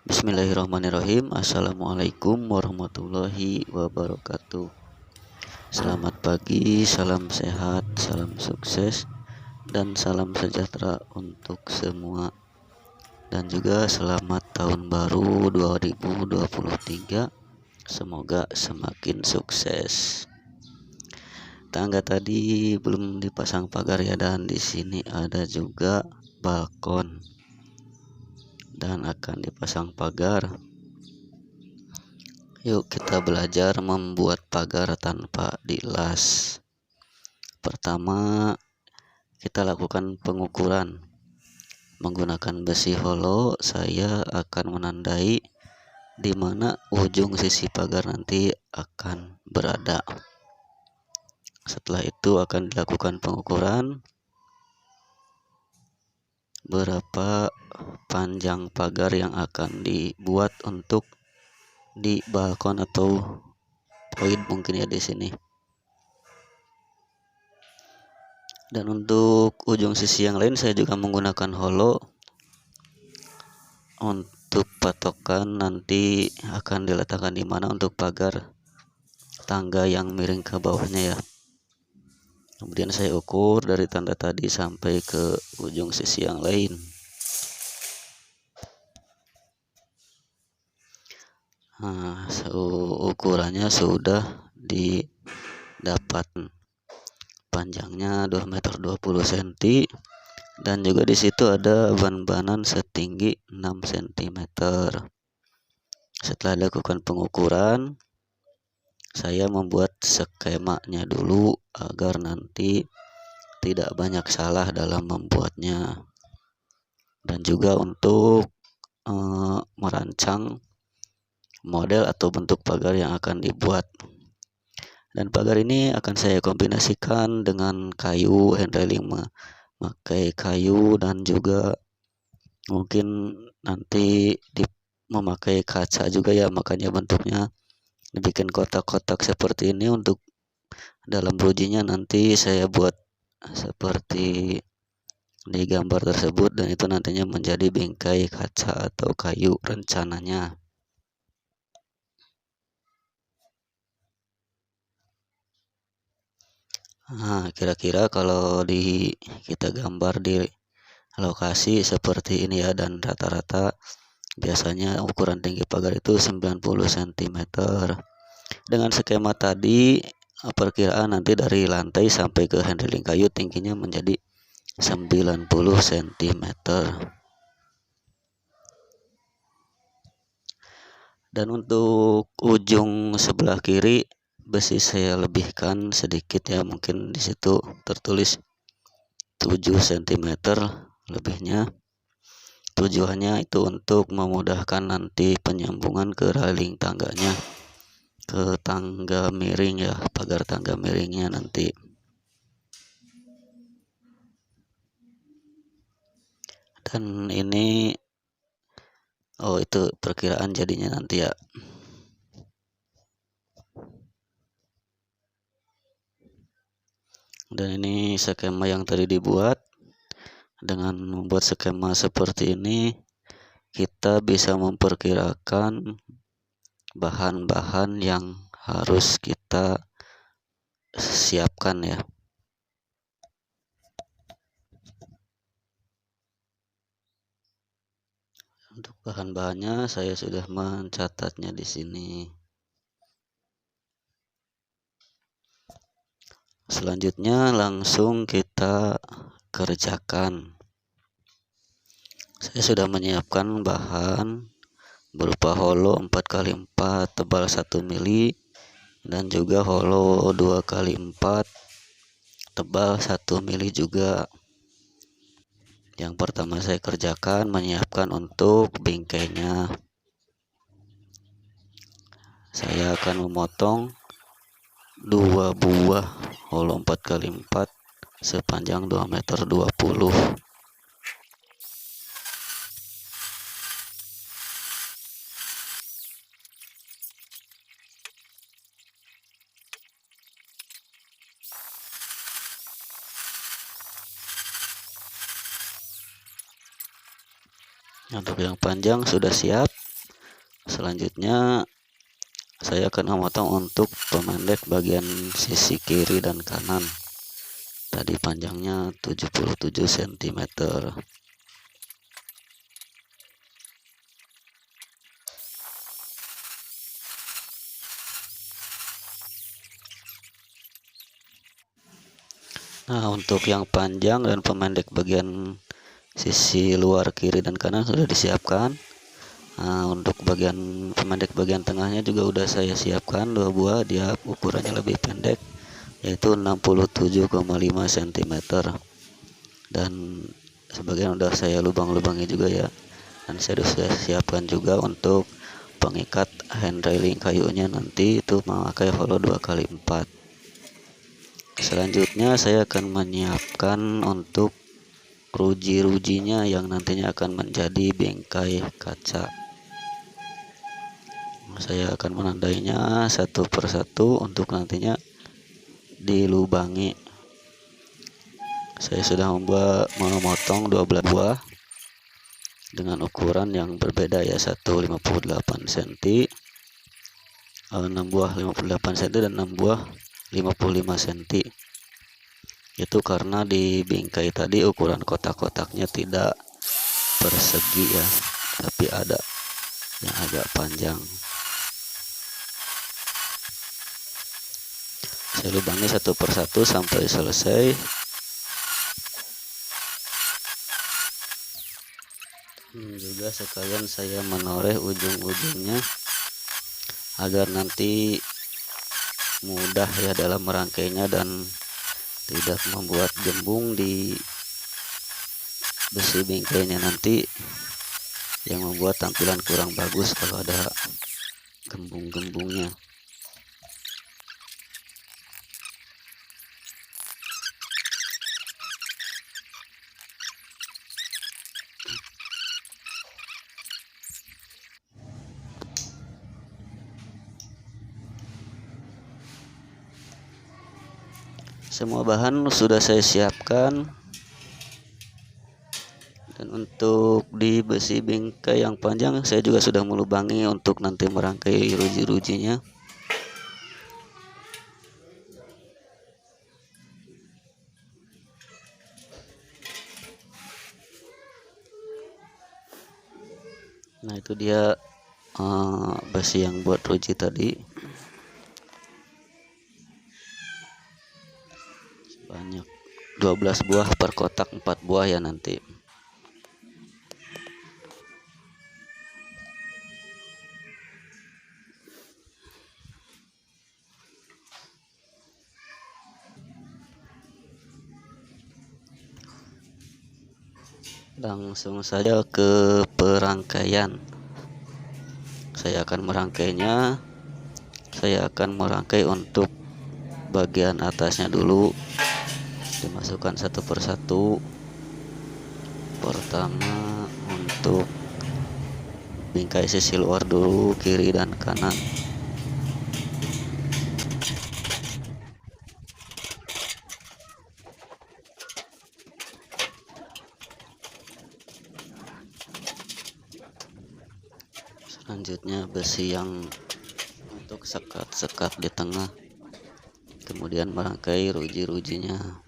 Bismillahirrahmanirrahim. Assalamualaikum warahmatullahi wabarakatuh. Selamat pagi, salam sehat, salam sukses, dan salam sejahtera untuk semua. Dan juga selamat tahun baru 2023. Semoga semakin sukses. Tangga tadi belum dipasang pagar ya, dan di sini ada juga balkon dan akan dipasang pagar. Yuk kita belajar membuat pagar tanpa dilas. Pertama, kita lakukan pengukuran. Menggunakan besi holo, saya akan menandai di mana ujung sisi pagar nanti akan berada. Setelah itu akan dilakukan pengukuran berapa panjang pagar yang akan dibuat untuk di balkon atau poin mungkin ya di sini. Dan untuk ujung sisi yang lain saya juga menggunakan holo untuk patokan nanti akan diletakkan di mana untuk pagar tangga yang miring ke bawahnya ya. Kemudian saya ukur dari tanda tadi sampai ke ujung sisi yang lain. Nah, ukurannya sudah didapat. Panjangnya 2,20 m dan juga di situ ada ban-banan setinggi 6 cm. Setelah dilakukan pengukuran, saya membuat skemanya dulu agar nanti tidak banyak salah dalam membuatnya, dan juga untuk merancang model atau bentuk pagar yang akan dibuat. Dan pagar ini akan saya kombinasikan dengan kayu, hand railing memakai kayu, dan juga mungkin nanti memakai kaca juga ya, makanya bentuknya dibikin kotak-kotak seperti ini. Untuk dalam rujinya nanti saya buat seperti di gambar tersebut, dan itu nantinya menjadi bingkai kaca atau kayu rencananya. Nah, kira-kira kalau kita gambar di lokasi seperti ini ya, dan rata-rata biasanya ukuran tinggi pagar itu 90 cm. Dengan skema tadi, perkiraan nanti dari lantai sampai ke handling kayu tingginya menjadi 90 cm. Dan untuk ujung sebelah kiri besi saya lebihkan sedikit ya, mungkin di situ tertulis 7 cm lebihnya. Tujuannya itu untuk memudahkan nanti penyambungan ke railing tangganya, ke tangga miring ya, pagar tangga miringnya nanti. Dan ini itu perkiraan jadinya nanti ya. Dan ini skema yang tadi dibuat. Dengan membuat skema seperti ini, kita bisa memperkirakan bahan-bahan yang harus kita siapkan ya. Untuk bahan-bahannya saya sudah mencatatnya di sini. Selanjutnya langsung kita kerjakan. Saya sudah menyiapkan bahan berupa holo 4x4 tebal 1 mili dan juga holo 2x4 tebal 1 mili juga. Yang pertama saya kerjakan menyiapkan untuk bingkainya. Saya akan memotong 2 buah holo 4x4 sepanjang 2,20 m. Untuk yang panjang sudah siap, Selanjutnya saya akan memotong untuk pemendek bagian sisi kiri dan kanan. Tadi panjangnya 77 cm. Nah, untuk yang panjang dan pemendek bagian sisi luar kiri dan kanan sudah disiapkan. Nah, untuk bagian pemendek bagian tengahnya juga udah saya siapkan 2 buah. Dia ukurannya lebih pendek, yaitu 67,5 cm. Dan sebagian udah saya lubang-lubangi juga ya. Dan saya sudah siapkan juga untuk pengikat hand railing kayunya, nanti itu memakai holo 2x4. Selanjutnya saya akan menyiapkan untuk ruji-rujinya yang nantinya akan menjadi bingkai kaca. Saya akan menandainya satu persatu untuk nantinya dilubangi. Saya sudah memotong 12 buah dengan ukuran yang berbeda ya, 58 cm, 6 buah 58 cm dan 6 buah 55 cm. Itu karena di bingkai tadi ukuran kotak-kotaknya tidak persegi ya, tapi ada yang agak panjang. Saya lubangi satu persatu sampai selesai. Juga sekalian saya menoreh ujung-ujungnya agar nanti mudah ya dalam merangkainya dan tidak membuat gembung di besi bingkainya nanti, yang membuat tampilan kurang bagus kalau ada gembung-gembungnya. Semua bahan sudah saya siapkan. Dan untuk di besi bingkai yang panjang saya juga sudah melubangi untuk nanti merangkai ruji-rujinya. Nah, itu dia besi yang buat ruji tadi. Banyak 12 buah per kotak, 4 buah ya nanti. Langsung saja ke perangkaian. Saya akan merangkainya. Saya akan merangkai untuk bagian atasnya dulu, dimasukkan satu persatu. Pertama untuk bingkai sisi luar dulu, kiri dan kanan. Selanjutnya besi yang untuk sekat-sekat di tengah, kemudian merangkai ruji-rujinya.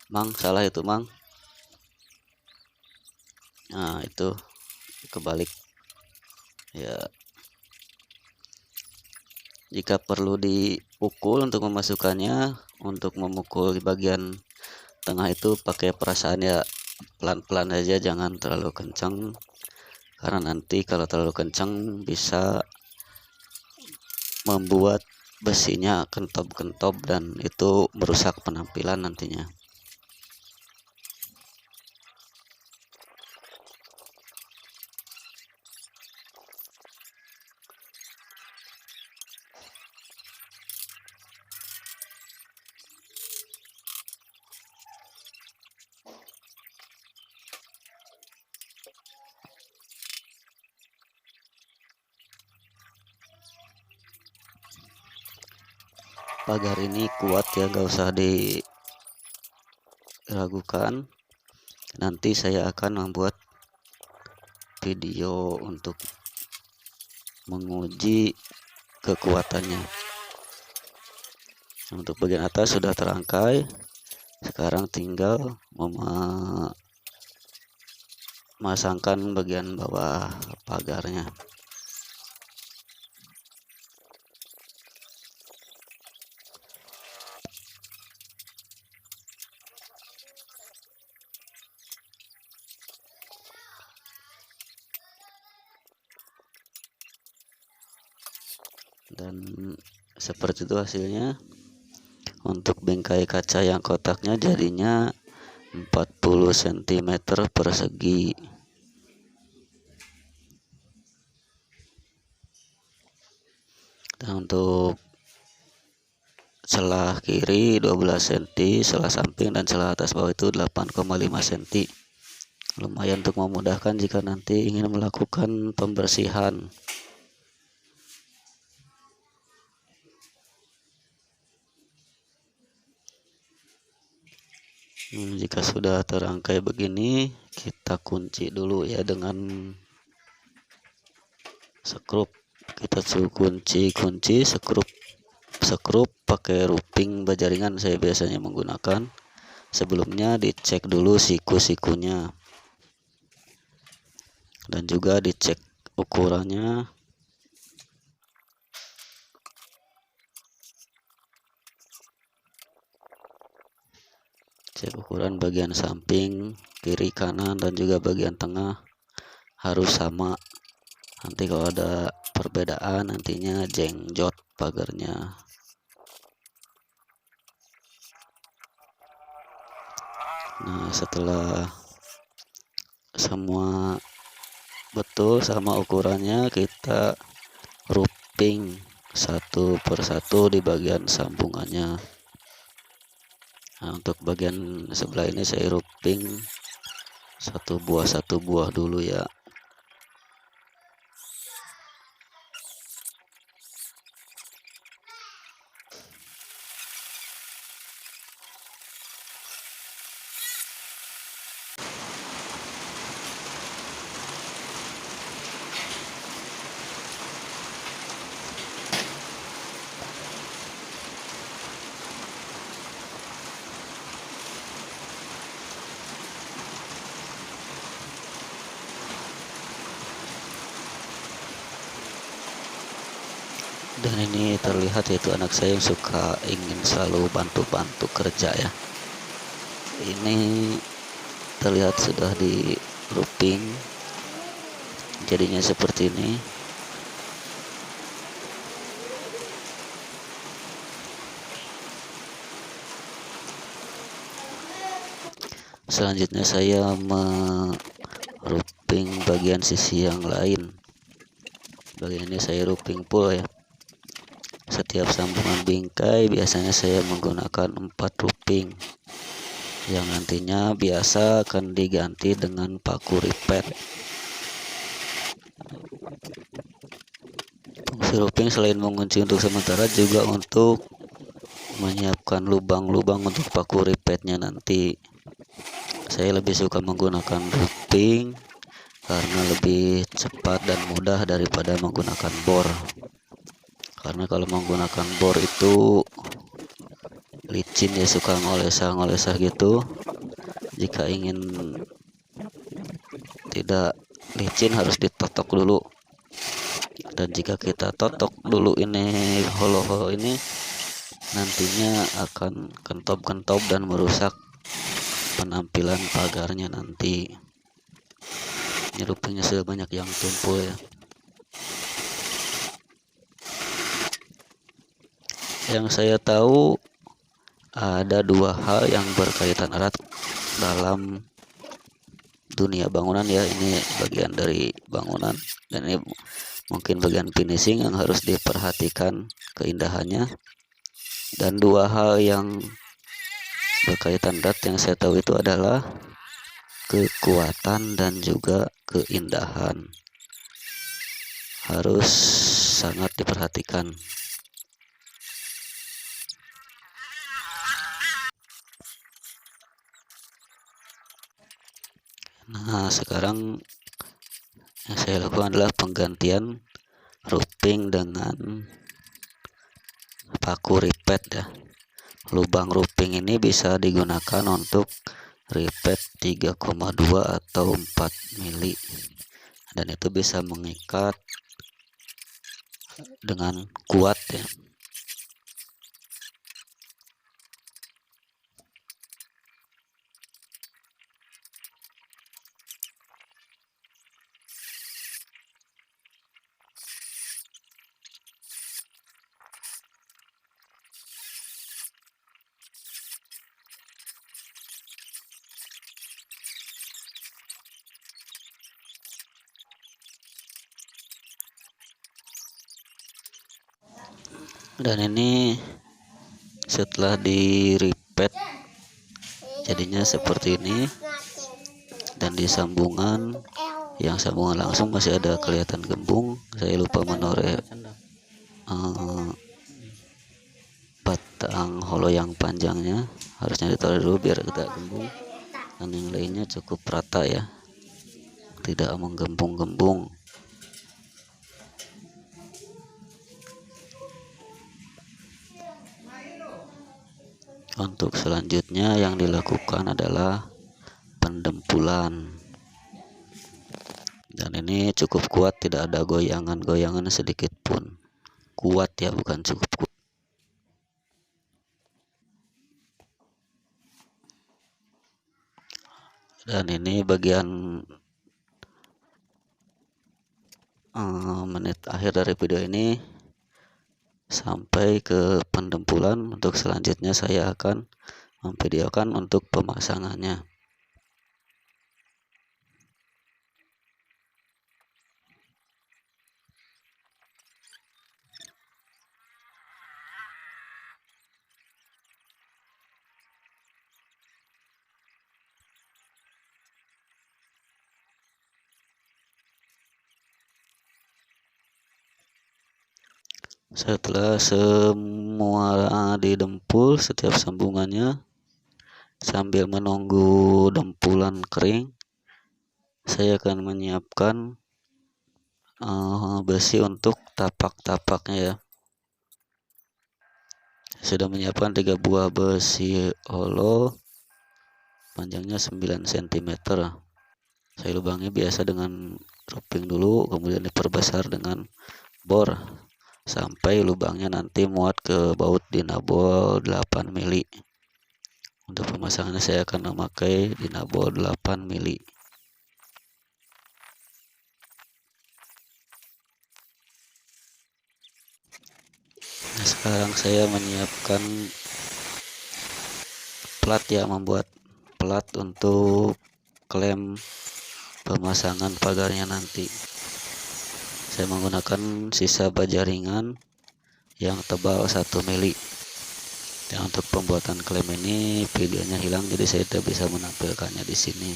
Mang, salah itu Mang. Nah, itu kebalik ya. Jika perlu dipukul untuk memasukkannya, untuk memukul di bagian tengah itu pakai perasaan ya, pelan-pelan aja, jangan terlalu kencang, karena nanti kalau terlalu kencang bisa membuat besinya kentob-kentob dan itu merusak penampilan nantinya. Pagar ini kuat ya, gak usah ragukan. Nanti saya akan membuat video untuk menguji kekuatannya. Untuk bagian atas sudah terangkai, sekarang tinggal memasangkan bagian bawah pagarnya. Dan seperti itu hasilnya. Untuk bingkai kaca yang kotaknya jadinya 40 cm persegi. Dan untuk celah kiri 12 cm, celah samping dan celah atas bawah itu 8,5 cm. Lumayan untuk memudahkan jika nanti ingin melakukan pembersihan. Jika sudah terangkai begini, kita kunci dulu ya dengan skrup. Kita kunci skrup pakai ruping baja ringan, saya biasanya menggunakan. Sebelumnya dicek dulu siku-sikunya dan juga dicek ukurannya. Cek ukuran bagian samping, kiri, kanan, dan juga bagian tengah harus sama. Nanti kalau ada perbedaan nantinya jengjot pagarnya. Nah, setelah semua betul sama ukurannya, kita ruping satu persatu di bagian sambungannya. Nah, untuk bagian sebelah ini saya ruping satu buah dulu ya. Dan ini terlihat yaitu anak saya yang suka ingin selalu bantu-bantu kerja ya. Ini terlihat sudah di roofing, jadinya seperti ini. Selanjutnya saya roofing bagian sisi yang lain. Bagian ini saya roofing full ya. Setiap sambungan bingkai biasanya saya menggunakan 4 roofing yang nantinya biasa akan diganti dengan paku ripet. Fungsi roofing selain mengunci untuk sementara juga untuk menyiapkan lubang-lubang untuk paku ripetnya nanti. Saya lebih suka menggunakan roofing karena lebih cepat dan mudah daripada menggunakan bor. Karena kalau menggunakan bor itu licin ya, suka ngolesah-ngolesah gitu. Jika ingin tidak licin harus ditotok dulu. Dan jika kita totok dulu ini holo-holo ini, nantinya akan kentop-kentop dan merusak penampilan pagarnya nanti. Ini roofingnya sudah banyak yang tumpul ya. Yang saya tahu ada 2 hal yang berkaitan erat dalam dunia bangunan ya. Ini bagian dari bangunan dan ini mungkin bagian finishing yang harus diperhatikan keindahannya. Dan 2 hal yang berkaitan erat yang saya tahu itu adalah kekuatan dan juga keindahan. Harus sangat diperhatikan. Nah, sekarang yang saya lakukan adalah penggantian roofing dengan paku ripet ya. Lubang roofing ini bisa digunakan untuk ripet 3,2 atau 4 mili, dan itu bisa mengikat dengan kuat ya. Dan ini setelah di ripet jadinya seperti ini, dan di sambungan yang sambungan langsung masih ada kelihatan gembung. Saya lupa menoreh batang holo yang panjangnya, harusnya ditaruh dulu biar tidak gembung, dan yang lainnya cukup rata ya, tidak menggembung-gembung. Untuk selanjutnya yang dilakukan adalah pendempulan, dan ini cukup kuat, tidak ada goyangan-goyangan sedikit pun. Kuat ya, bukan cukup kuat. Dan ini bagian menit akhir dari video ini, sampai ke pendempulan. Untuk selanjutnya saya akan memvideokan untuk pemasangannya. Setelah semua didempul setiap sambungannya, sambil menunggu dempulan kering, saya akan menyiapkan besi untuk tapak-tapaknya ya. Sudah menyiapkan 3 buah besi holo, panjangnya 9 cm. Saya lubangi biasa dengan roofing dulu, kemudian diperbesar dengan bor sampai lubangnya nanti muat ke baut dinabol 8 mili. Untuk pemasangannya saya akan memakai dinabol 8 mili. Nah, sekarang saya menyiapkan plat ya, membuat plat untuk klem pemasangan pagarnya nanti. Saya menggunakan sisa baja ringan yang tebal 1 mili. Dan untuk pembuatan klem ini videonya hilang, jadi saya tidak bisa menampilkannya di sini.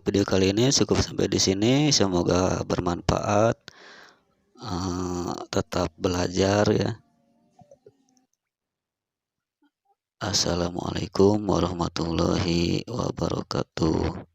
Video kali ini cukup sampai di sini. Semoga bermanfaat. Tetap belajar ya. Assalamualaikum warahmatullahi wabarakatuh.